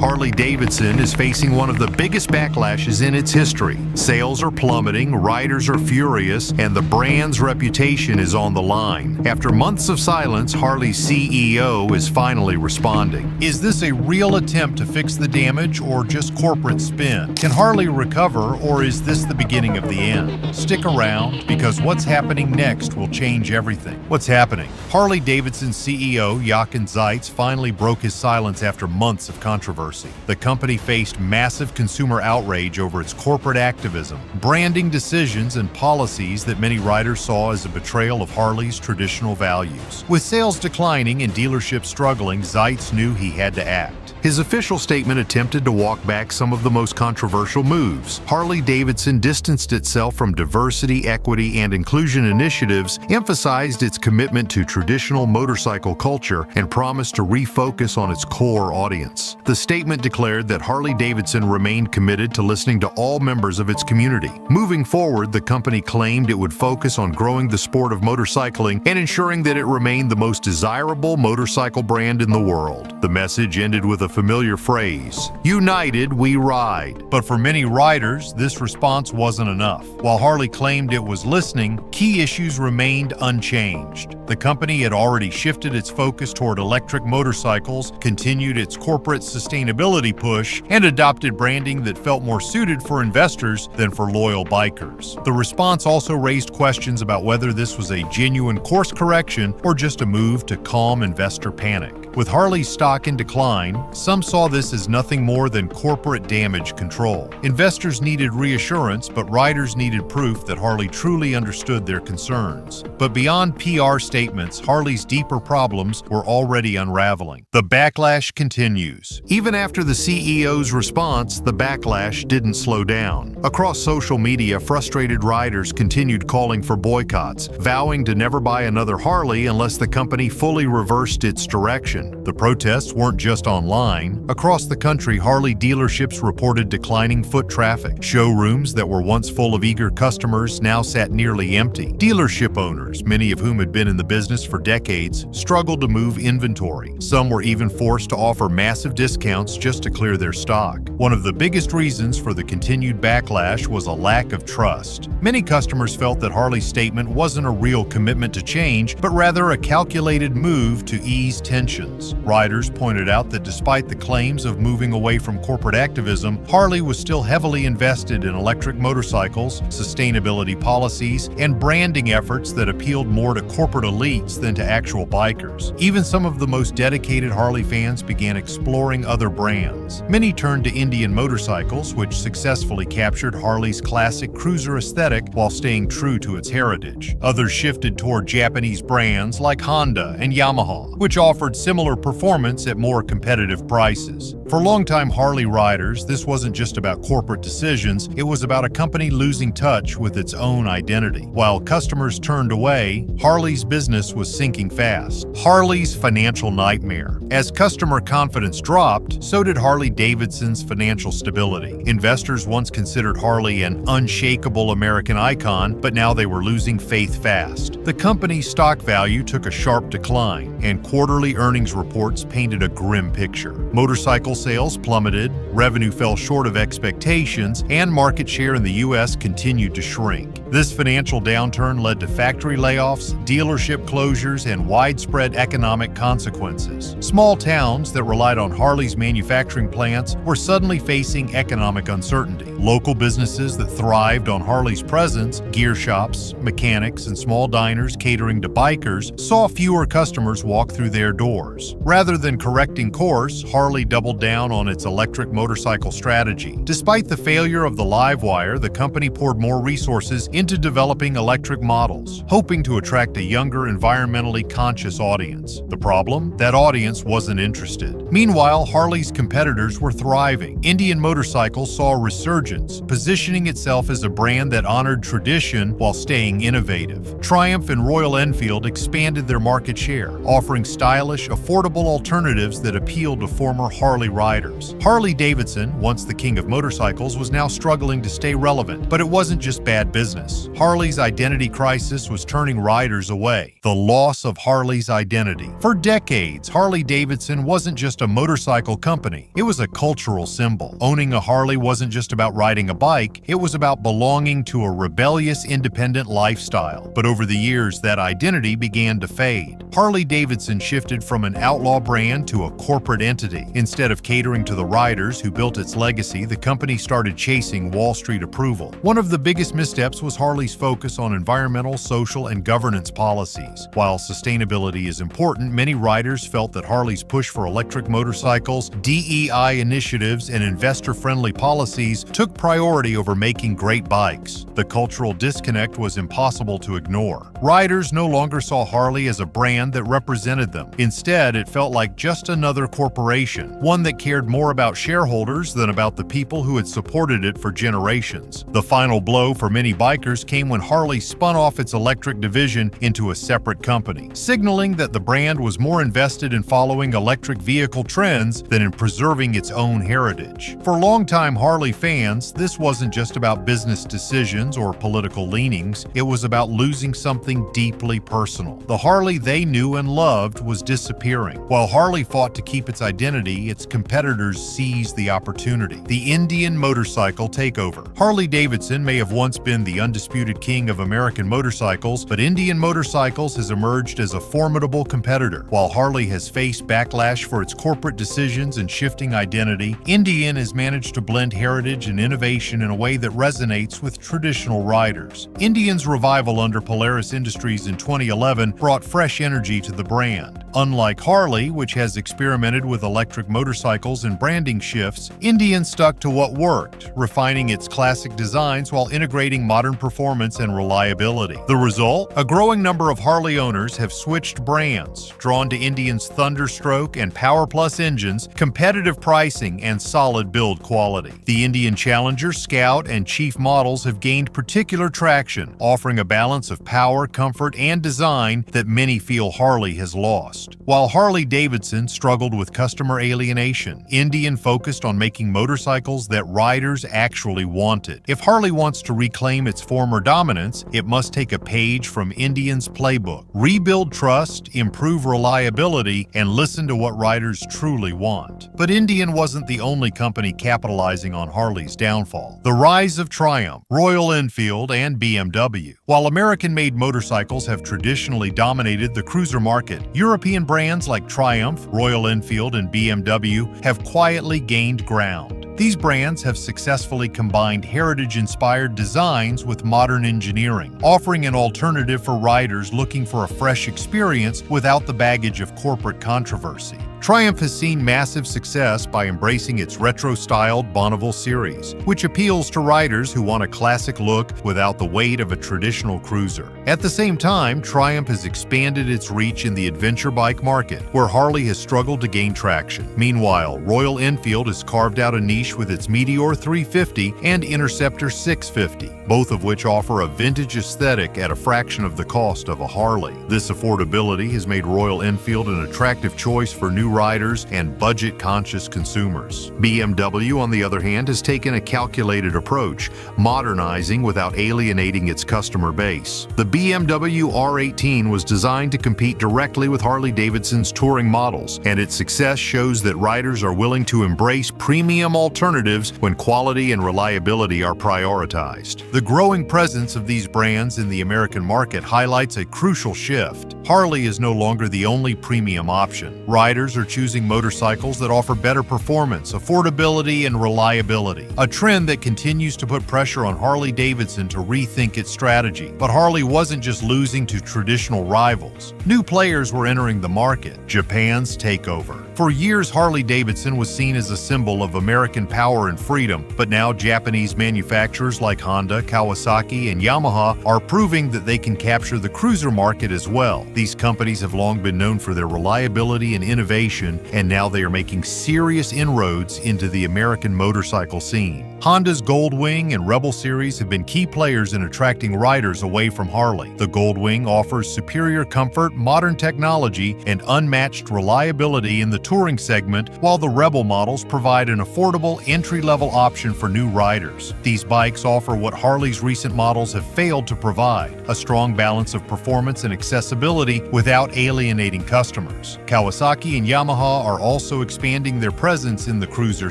Harley-Davidson is facing one of the biggest backlashes in its history. Sales are plummeting, riders are furious, and the brand's reputation is on the line. After months of silence, Harley's CEO is finally responding. Is this a real attempt to fix the damage or just corporate spin? Can Harley recover, or is this the beginning of the end? Stick around, because what's happening next will change everything. What's happening? Harley-Davidson CEO Jochen Zeitz finally broke his silence after months of controversy. The company faced massive consumer outrage over its corporate activism, branding decisions, and policies that many riders saw as a betrayal of Harley's traditional values. With sales declining and dealerships struggling, Zeitz knew he had to act. His official statement attempted to walk back some of the most controversial moves. Harley-Davidson distanced itself from diversity, equity, and inclusion initiatives, emphasized its commitment to traditional motorcycle culture, and promised to refocus on its core audience. The statement declared that Harley-Davidson remained committed to listening to all members of its community. Moving forward, the company claimed it would focus on growing the sport of motorcycling and ensuring that it remained the most desirable motorcycle brand in the world. The message ended with a familiar phrase, "United we ride." But for many riders, this response wasn't enough. While Harley claimed it was listening, key issues remained unchanged. The company had already shifted its focus toward electric motorcycles, continued its corporate sustainability push, and adopted branding that felt more suited for investors than for loyal bikers. The response also raised questions about whether this was a genuine course correction or just a move to calm investor panic. With Harley's stock in decline, some saw this as nothing more than corporate damage control. Investors needed reassurance, but riders needed proof that Harley truly understood their concerns. But beyond PR statements, Harley's deeper problems were already unraveling. The backlash continues. Even after the CEO's response, the backlash didn't slow down. Across social media, frustrated riders continued calling for boycotts, vowing to never buy another Harley unless the company fully reversed its direction. The protests weren't just online. Across the country, Harley dealerships reported declining foot traffic. Showrooms that were once full of eager customers now sat nearly empty. Dealership owners, many of whom had been in the business for decades, struggled to move inventory. Some were even forced to offer massive discounts just to clear their stock. One of the biggest reasons for the continued backlash was a lack of trust. Many customers felt that Harley's statement wasn't a real commitment to change, but rather a calculated move to ease tensions. Riders pointed out that despite the claims of moving away from corporate activism, Harley was still heavily invested in electric motorcycles, sustainability policies, and branding efforts that appealed more to corporate elites than to actual bikers. Even some of the most dedicated Harley fans began exploring other brands. Many turned to Indian motorcycles, which successfully captured Harley's classic cruiser aesthetic while staying true to its heritage. Others shifted toward Japanese brands like Honda and Yamaha, which offered similar performance at more competitive prices. For longtime Harley riders, this wasn't just about corporate decisions, it was about a company losing touch with its own identity. While customers turned away, Harley's business was sinking fast. Harley's financial nightmare. As customer confidence dropped, so did Harley-Davidson's financial stability. Investors once considered Harley an unshakable American icon, but now they were losing faith fast. The company's stock value took a sharp decline, and quarterly earnings reports painted a grim picture. Motorcycle sales plummeted, revenue fell short of expectations, and market share in the U.S. continued to shrink. This financial downturn led to factory layoffs, dealership closures, and widespread economic consequences. Small towns that relied on Harley's manufacturing plants were suddenly facing economic uncertainty. Local businesses that thrived on Harley's presence, gear shops, mechanics, and small diners catering to bikers, saw fewer customers walk through their doors. Rather than correcting course, Harley doubled down on its electric motorcycle strategy. Despite the failure of the LiveWire, the company poured more resources into developing electric models, hoping to attract a younger, environmentally conscious audience. The problem? That audience wasn't interested. Meanwhile, Harley's competitors were thriving. Indian Motorcycles saw a resurgence, positioning itself as a brand that honored tradition while staying innovative. Triumph and Royal Enfield expanded their market share, offering stylish, affordable alternatives that appealed to former Harley riders. Harley-Davidson Harley-Davidson, once the king of motorcycles, was now struggling to stay relevant. But it wasn't just bad business. Harley's identity crisis was turning riders away. The loss of Harley's identity. For decades, Harley-Davidson wasn't just a motorcycle company. It was a cultural symbol. Owning a Harley wasn't just about riding a bike, it was about belonging to a rebellious, independent lifestyle. But over the years, that identity began to fade. Harley-Davidson shifted from an outlaw brand to a corporate entity. Instead of catering to the riders who built its legacy, the company started chasing Wall Street approval. One of the biggest missteps was Harley's focus on environmental, social, and governance policies. While sustainability is important, many riders felt that Harley's push for electric motorcycles, DEI initiatives, and investor-friendly policies took priority over making great bikes. The cultural disconnect was impossible to ignore. Riders no longer saw Harley as a brand that represented them. Instead, it felt like just another corporation, one that cared more about shareholders than about the people who had supported it for generations. The final blow for many bikers came when Harley spun off its electric division into a separate company, signaling that the brand was more invested in following electric vehicle trends than in preserving its own heritage. For longtime Harley fans, this wasn't just about business decisions or political leanings, it was about losing something deeply personal. The Harley they knew and loved was disappearing. While Harley fought to keep its identity, its competitors seized the opportunity. The Indian motorcycle takeover. Harley-Davidson may have once been the undisputed king of American motorcycles, but Indian Motorcycles has emerged as a formidable competitor. While Harley has faced backlash for its corporate decisions and shifting identity, Indian has managed to blend heritage and innovation in a way that resonates with traditional riders. Indian's revival under Polaris Industries in 2011 brought fresh energy to the brand. Unlike Harley, which has experimented with electric motorcycles and branding shifts, Indian stuck to what worked, refining its classic designs while integrating modern performance and reliability. The result? A growing number of Harley owners have switched brands, drawn to Indian's Thunderstroke and Power Plus engines, competitive pricing, and solid build quality. The Indian Challenger, Scout, and Chief models have gained particular traction, offering a balance of power, comfort, and design that many feel Harley has lost. While Harley-Davidson struggled with customer alienation, Indian focused on making motorcycles that riders actually wanted. If Harley wants to reclaim its former dominance, it must take a page from Indian's playbook. Rebuild trust, improve reliability, and listen to what riders truly want. But Indian wasn't the only company capitalizing on Harley's downfall. The rise of Triumph, Royal Enfield, and BMW. While American-made motorcycles have traditionally dominated the cruiser market, European brands like Triumph, Royal Enfield, and BMW have quietly gained ground. These brands have successfully combined heritage-inspired designs with modern engineering, offering an alternative for riders looking for a fresh experience without the baggage of corporate controversy. Triumph has seen massive success by embracing its retro-styled Bonneville series, which appeals to riders who want a classic look without the weight of a traditional cruiser. At the same time, Triumph has expanded its reach in the adventure bike market, where Harley has struggled to gain traction. Meanwhile, Royal Enfield has carved out a niche with its Meteor 350 and Interceptor 650, both of which offer a vintage aesthetic at a fraction of the cost of a Harley. This affordability has made Royal Enfield an attractive choice for new riders and budget-conscious consumers. BMW, on the other hand, has taken a calculated approach, modernizing without alienating its customer base. The BMW R18 was designed to compete directly with Harley-Davidson's touring models, and its success shows that riders are willing to embrace premium alternatives when quality and reliability are prioritized. The growing presence of these brands in the American market highlights a crucial shift. Harley is no longer the only premium option. Riders are choosing motorcycles that offer better performance, affordability, and reliability, a trend that continues to put pressure on Harley-Davidson to rethink its strategy. But Harley wasn't just losing to traditional rivals. New players were entering the market. Japan's takeover. For years, Harley-Davidson was seen as a symbol of American power and freedom, but now Japanese manufacturers like Honda, Kawasaki, and Yamaha are proving that they can capture the cruiser market as well. These companies have long been known for their reliability and innovation, and now they are making serious inroads into the American motorcycle scene. Honda's Goldwing and Rebel series have been key players in attracting riders away from Harley. The Goldwing offers superior comfort, modern technology, and unmatched reliability in the touring segment, while the Rebel models provide an affordable entry-level option for new riders. These bikes offer what Harley's recent models have failed to provide, a strong balance of performance and accessibility without alienating customers. Kawasaki and Yamaha are also expanding their presence in the cruiser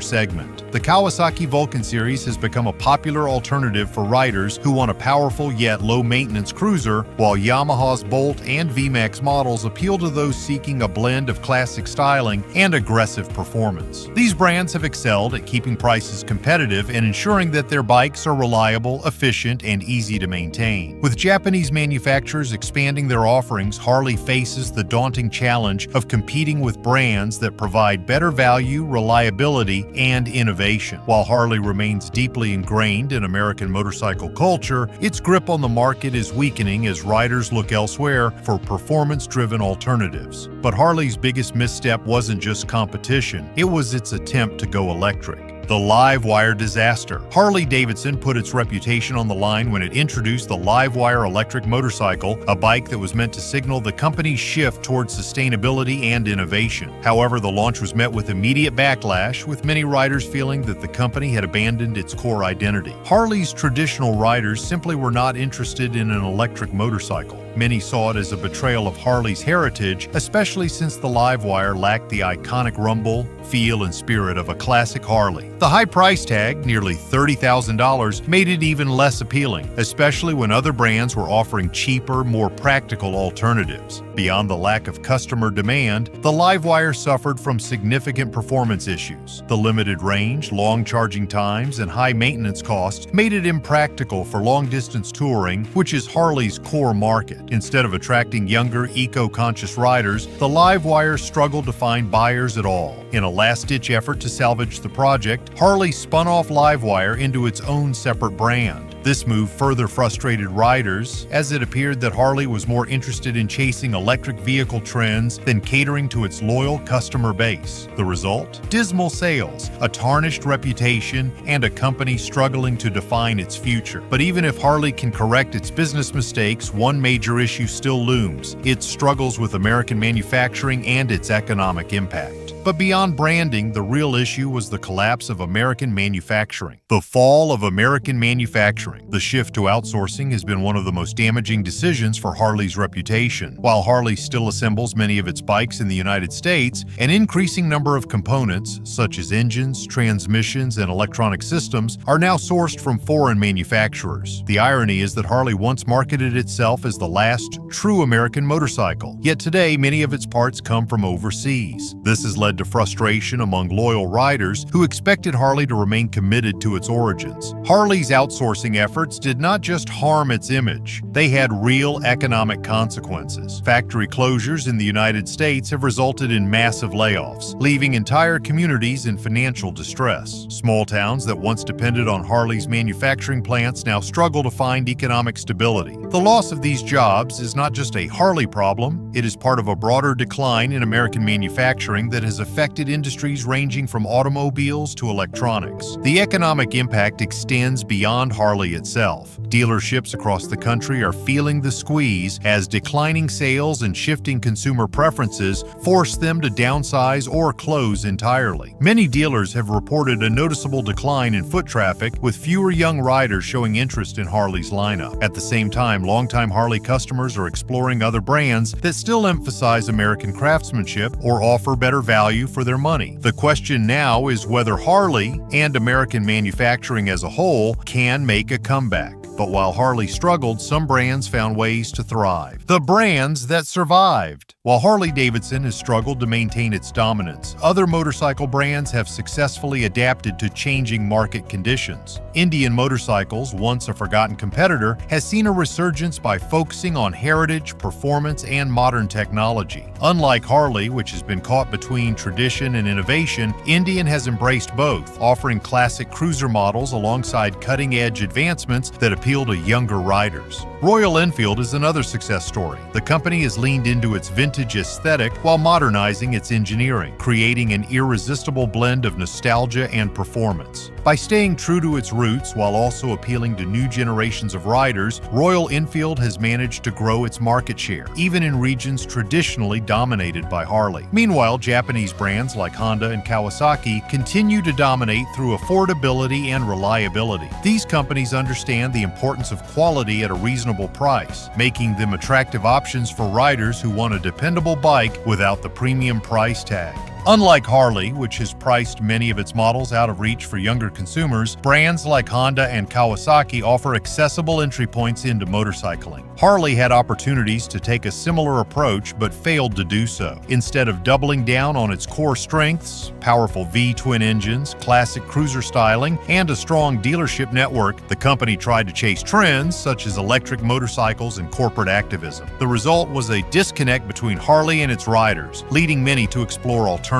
segment. The Kawasaki Vulcan series has become a popular alternative for riders who want a powerful yet low-maintenance cruiser, while Yamaha's Bolt and VMAX models appeal to those seeking a blend of classic styling and aggressive performance. These brands have excelled at keeping prices competitive and ensuring that their bikes are reliable, efficient, and easy to maintain. With Japanese manufacturers expanding their offerings, Harley faces the daunting challenge of competing with brands that provide better value, reliability, and innovation. While Harley remains deeply ingrained in American motorcycle culture, its grip on the market is weakening as riders look elsewhere for performance-driven alternatives. But Harley's biggest misstep wasn't just competition, it was its attempt to go electric. The LiveWire disaster. Harley-Davidson put its reputation on the line when it introduced the LiveWire electric motorcycle, a bike that was meant to signal the company's shift towards sustainability and innovation. However, the launch was met with immediate backlash, with many riders feeling that the company had abandoned its core identity. Harley's traditional riders simply were not interested in an electric motorcycle. Many saw it as a betrayal of Harley's heritage, especially since the LiveWire lacked the iconic rumble, feel, and spirit of a classic Harley. The high price tag, nearly $30,000, made it even less appealing, especially when other brands were offering cheaper, more practical alternatives. Beyond the lack of customer demand, the LiveWire suffered from significant performance issues. The limited range, long charging times, and high maintenance costs made it impractical for long-distance touring, which is Harley's core market. Instead of attracting younger, eco-conscious riders, the LiveWire struggled to find buyers at all. In a last-ditch effort to salvage the project, Harley spun off LiveWire into its own separate brand. This move further frustrated riders, as it appeared that Harley was more interested in chasing electric vehicle trends than catering to its loyal customer base. The result? Dismal sales, a tarnished reputation, and a company struggling to define its future. But even if Harley can correct its business mistakes, one major issue still looms: its struggles with American manufacturing and its economic impact. But beyond branding, the real issue was the collapse of American manufacturing. The fall of American manufacturing. The shift to outsourcing has been one of the most damaging decisions for Harley's reputation. While Harley still assembles many of its bikes in the United States, an increasing number of components, such as engines, transmissions, and electronic systems, are now sourced from foreign manufacturers. The irony is that Harley once marketed itself as the last true American motorcycle, yet today many of its parts come from overseas. This has led to frustration among loyal riders who expected Harley to remain committed to its origins. Harley's outsourcing efforts did not just harm its image, they had real economic consequences. Factory closures in the United States have resulted in massive layoffs, leaving entire communities in financial distress. Small towns that once depended on Harley's manufacturing plants now struggle to find economic stability. The loss of these jobs is not just a Harley problem, it is part of a broader decline in American manufacturing that has affected industries ranging from automobiles to electronics. The economic impact extends beyond Harley itself. Dealerships across the country are feeling the squeeze as declining sales and shifting consumer preferences force them to downsize or close entirely. Many dealers have reported a noticeable decline in foot traffic, with fewer young riders showing interest in Harley's lineup. At the same time, longtime Harley customers are exploring other brands that still emphasize American craftsmanship or offer better value for their money. The question now is whether Harley and American manufacturing as a whole can make a comeback. But while Harley struggled, some brands found ways to thrive. The brands that survived. While Harley-Davidson has struggled to maintain its dominance, other motorcycle brands have successfully adapted to changing market conditions. Indian Motorcycles, once a forgotten competitor, has seen a resurgence by focusing on heritage, performance, and modern technology. Unlike Harley, which has been caught between tradition and innovation, Indian has embraced both, offering classic cruiser models alongside cutting-edge advancements that appeal to younger riders. Royal Enfield is another success story. The company has leaned into its vintage vintage aesthetic while modernizing its engineering, creating an irresistible blend of nostalgia and performance. By staying true to its roots while also appealing to new generations of riders, Royal Enfield has managed to grow its market share, even in regions traditionally dominated by Harley. Meanwhile, Japanese brands like Honda and Kawasaki continue to dominate through affordability and reliability. These companies understand the importance of quality at a reasonable price, making them attractive options for riders who want a dependable bike without the premium price tag. Unlike Harley, which has priced many of its models out of reach for younger consumers, brands like Honda and Kawasaki offer accessible entry points into motorcycling. Harley had opportunities to take a similar approach but failed to do so. Instead of doubling down on its core strengths, powerful V-twin engines, classic cruiser styling, and a strong dealership network, the company tried to chase trends such as electric motorcycles and corporate activism. The result was a disconnect between Harley and its riders, leading many to explore alternatives.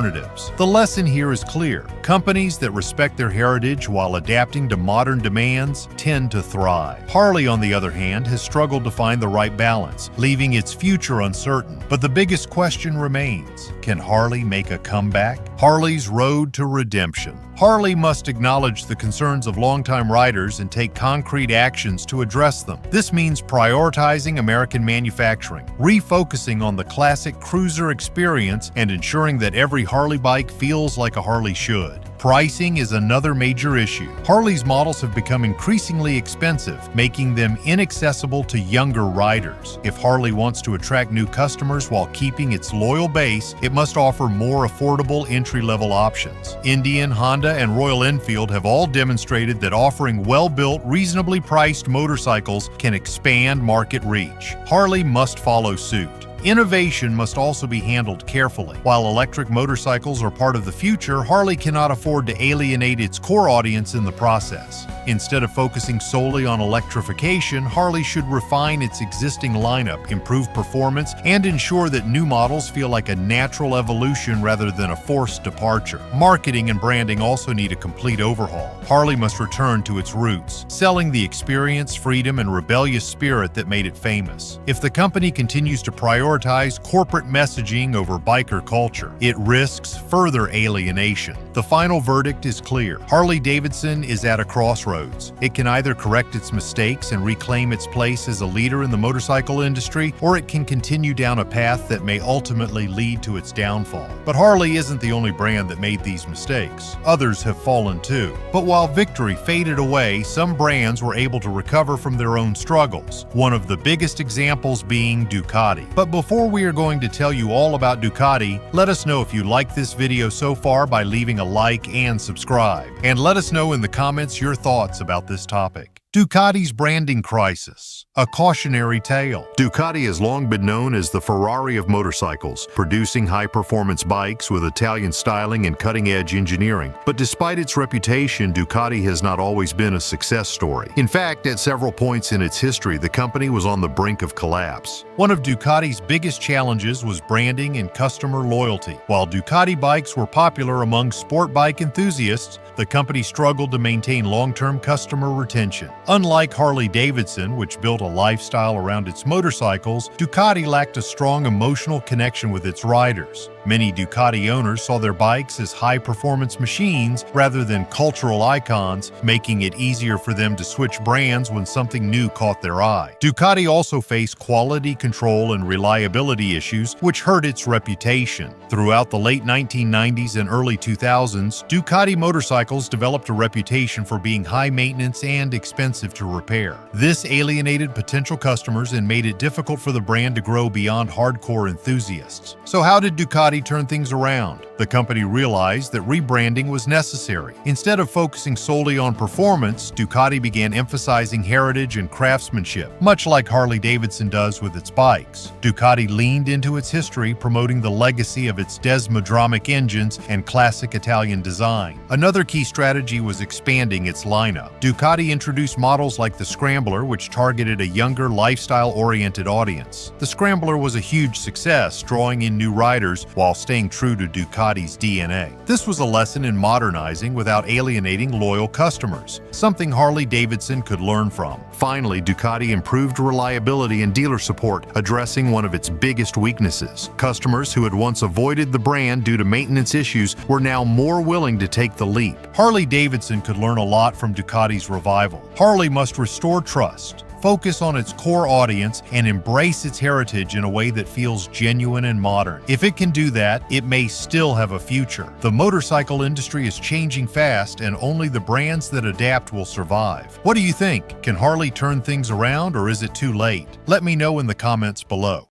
The lesson here is clear. Companies that respect their heritage while adapting to modern demands tend to thrive. Harley, on the other hand, has struggled to find the right balance, leaving its future uncertain. But the biggest question remains: can Harley make a comeback? Harley's road to redemption. Harley must acknowledge the concerns of longtime riders and take concrete actions to address them. This means prioritizing American manufacturing, refocusing on the classic cruiser experience, and ensuring that every Harley bike feels like a Harley should. Pricing is another major issue. Harley's models have become increasingly expensive, making them inaccessible to younger riders. If Harley wants to attract new customers while keeping its loyal base, it must offer more affordable entry-level options. Indian, Honda, and Royal Enfield have all demonstrated that offering well-built, reasonably priced motorcycles can expand market reach. Harley must follow suit. Innovation must also be handled carefully. While electric motorcycles are part of the future, Harley cannot afford to alienate its core audience in the process. Instead of focusing solely on electrification, Harley should refine its existing lineup, improve performance, and ensure that new models feel like a natural evolution rather than a forced departure. Marketing and branding also need a complete overhaul. Harley must return to its roots, selling the experience, freedom, and rebellious spirit that made it famous. If the company continues to prioritize corporate messaging over biker culture, it risks further alienation. The final verdict is clear. Harley-Davidson is at a crossroads. It can either correct its mistakes and reclaim its place as a leader in the motorcycle industry, or it can continue down a path that may ultimately lead to its downfall. But Harley isn't the only brand that made these mistakes. Others have fallen too. But while victory faded away, some brands were able to recover from their own struggles, one of the biggest examples being Ducati. But before we are going to tell you all about Ducati, let us know if you like this video so far by leaving a like and subscribe. And let us know in the comments your thoughts about this topic. Ducati's branding crisis, a cautionary tale. Ducati has long been known as the Ferrari of motorcycles, producing high-performance bikes with Italian styling and cutting-edge engineering. But despite its reputation, Ducati has not always been a success story. In fact, at several points in its history, the company was on the brink of collapse. One of Ducati's biggest challenges was branding and customer loyalty. While Ducati bikes were popular among sport bike enthusiasts, the company struggled to maintain long-term customer retention. Unlike Harley-Davidson, which built a lifestyle around its motorcycles, Ducati lacked a strong emotional connection with its riders. Many Ducati owners saw their bikes as high-performance machines rather than cultural icons, making it easier for them to switch brands when something new caught their eye. Ducati also faced quality control and reliability issues, which hurt its reputation. Throughout the late 1990s and early 2000s, Ducati motorcycles developed a reputation for being high-maintenance and expensive to repair. This alienated potential customers and made it difficult for the brand to grow beyond hardcore enthusiasts. So how did Ducati turn things around? The company realized that rebranding was necessary. Instead of focusing solely on performance, Ducati began emphasizing heritage and craftsmanship, much like Harley-Davidson does with its bikes. Ducati leaned into its history, promoting the legacy of its desmodromic engines and classic Italian design. Another key strategy was expanding its lineup. Ducati introduced models like the Scrambler, which targeted a younger, lifestyle-oriented audience. The Scrambler was a huge success, drawing in new riders while while staying true to Ducati's DNA. This was a lesson in modernizing without alienating loyal customers, something Harley-Davidson could learn from. Finally, Ducati improved reliability and dealer support, addressing one of its biggest weaknesses. Customers who had once avoided the brand due to maintenance issues were now more willing to take the leap. Harley-Davidson could learn a lot from Ducati's revival. Harley must restore trust, focus on its core audience, and embrace its heritage in a way that feels genuine and modern. If it can do that, it may still have a future. The motorcycle industry is changing fast, and only the brands that adapt will survive. What do you think? Can Harley turn things around, or is it too late? Let me know in the comments below.